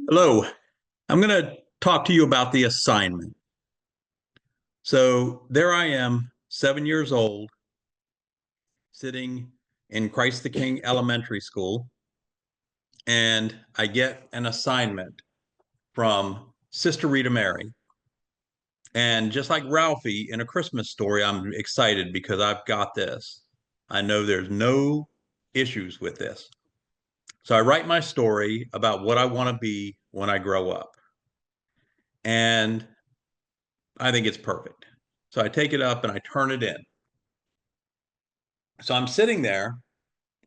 Hello, I'm going to talk to you about the assignment. So there I am, 7 years old, sitting in Christ the King Elementary School, and I get an assignment from Sister Rita Mary. And just like Ralphie in A Christmas Story, I'm excited because I've got this. I know there's no issues with this. So I write my story about what I want to be when I grow up. And I think it's perfect. So I take it up and I turn it in. So I'm sitting there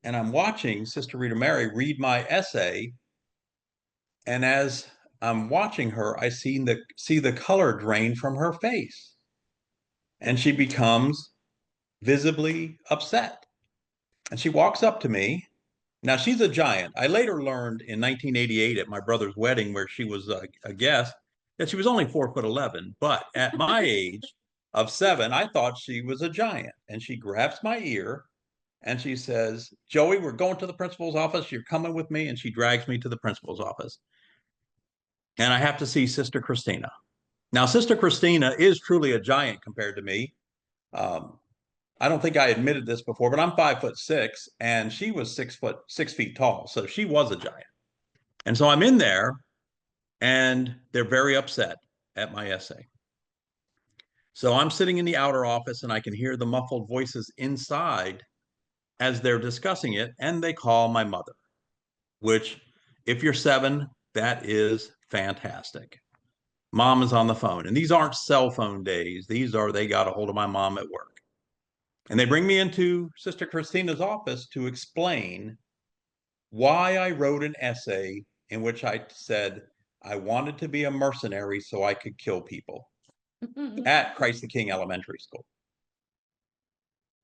and I'm watching Sister Rita Mary read my essay. And as I'm watching her, I see the color drain from her face. And she becomes visibly upset. And she walks up to me. Now she's a giant. I later learned in 1988 at my brother's wedding, where she was a guest, that she was only 4'11". But at my age of 7, I thought she was a giant. And she grabs my ear and she says, "Joey, we're going to the principal's office. You're coming with me." And she drags me to the principal's office. And I have to see Sister Christina. Now, Sister Christina is truly a giant compared to me. Um, I don't think I admitted this before, but I'm 5'6", and she was 6 feet tall. So she was a giant. And so I'm in there, and they're very upset at my essay. So I'm sitting in the outer office, and I can hear the muffled voices inside as they're discussing it, and they call my mother, which, if you're 7, that is fantastic. Mom is on the phone. And these aren't cell phone days. They got a hold of my mom at work. And they bring me into Sister Christina's office to explain why I wrote an essay in which I said I wanted to be a mercenary so I could kill people at Christ the King Elementary School.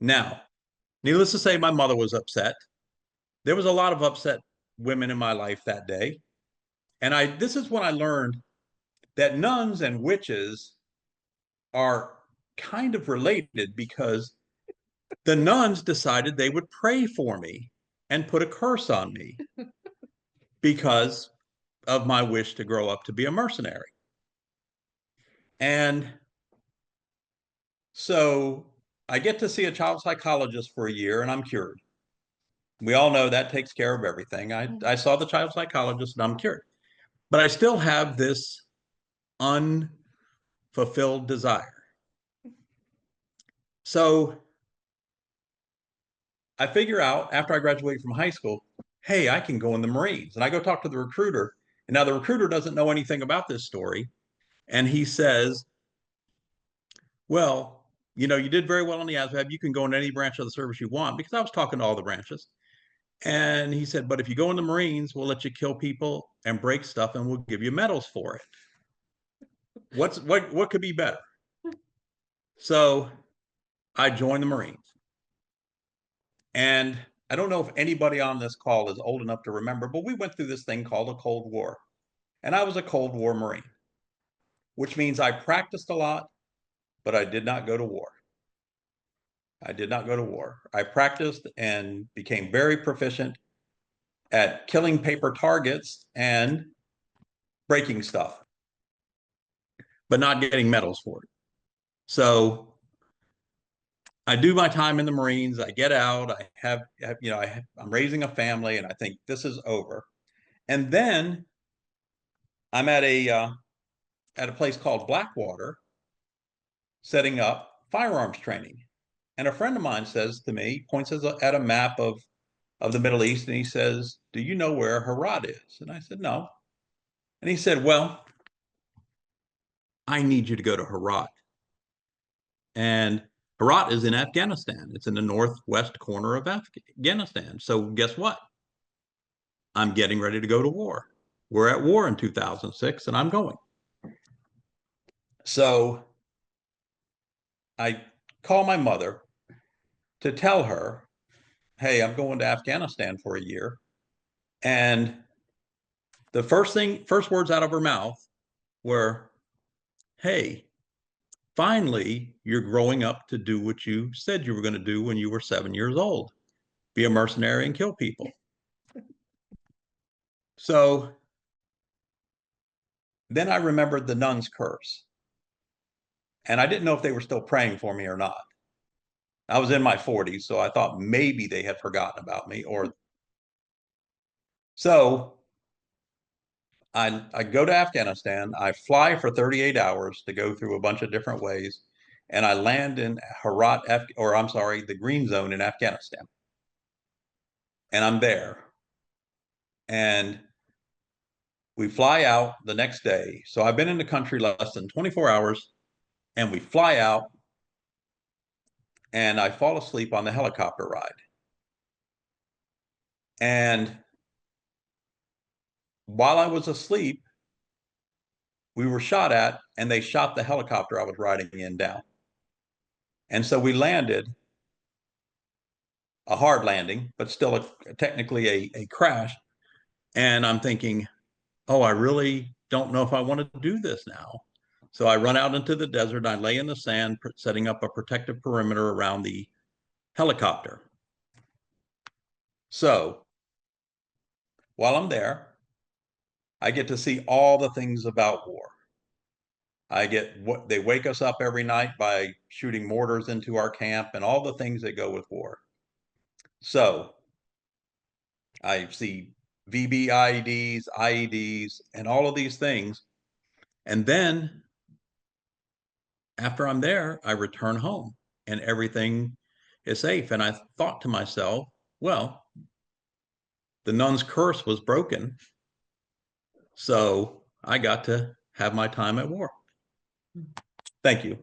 Now, needless to say, my mother was upset. There was a lot of upset women in my life that day. And this is when I learned that nuns and witches are kind of related, because the nuns decided they would pray for me and put a curse on me because of my wish to grow up to be a mercenary. And so I get to see a child psychologist for a year and I'm cured. We all know that takes care of everything. I saw the child psychologist and I'm cured. But I still have this unfulfilled desire. So I figure out after I graduate from high school, hey, I can go in the Marines. And I go talk to the recruiter. And now the recruiter doesn't know anything about this story. And he says, well, you did very well on the ASVAB. You can go in any branch of the service you want, because I was talking to all the branches. And he said, but if you go in the Marines, we'll let you kill people and break stuff and we'll give you medals for it. What could be better? So I joined the Marines. And I don't know if anybody on this call is old enough to remember, but we went through this thing called the Cold War. And I was a Cold War Marine, which means I practiced a lot, but I did not go to war. I did not go to war. I practiced and became very proficient at killing paper targets and breaking stuff, but not getting medals for it. So I do my time in the Marines. I get out. I'm raising a family, and I think this is over. And then I'm at a place called Blackwater, setting up firearms training. And a friend of mine says to me, points at a map of the Middle East, and he says, "Do you know where Herat is?" And I said, "No." And he said, "Well, I need you to go to Herat." And Herat is in Afghanistan. It's in the northwest corner of Afghanistan. So guess what? I'm getting ready to go to war. We're at war in 2006, and I'm going. So I call my mother to tell her, hey, I'm going to Afghanistan for a year. And the first words out of her mouth were, hey, finally, you're growing up to do what you said you were going to do when you were 7 years old, be a mercenary and kill people. So then I remembered the nun's curse. And I didn't know if they were still praying for me or not. I was in my 40s, so I thought maybe they had forgotten about me. Or so I go to Afghanistan. I fly for 38 hours to go through a bunch of different ways, and I land in Herat, or I'm sorry, the Green Zone in Afghanistan. And I'm there. And we fly out the next day. So I've been in the country less than 24 hours, and we fly out, and I fall asleep on the helicopter ride. And while I was asleep, we were shot at, and they shot the helicopter I was riding in down. And so we landed, a hard landing, but still technically a crash. And I'm thinking, oh, I really don't know if I want to do this now. So I run out into the desert. And I lay in the sand, setting up a protective perimeter around the helicopter. So while I'm there, I get to see all the things about war. I get what they wake us up every night by shooting mortars into our camp and all the things that go with war. So I see VBIEDs, IEDs, and all of these things. And then after I'm there, I return home and everything is safe. And I thought to myself, well, the nun's curse was broken. So I got to have my time at war. Thank you.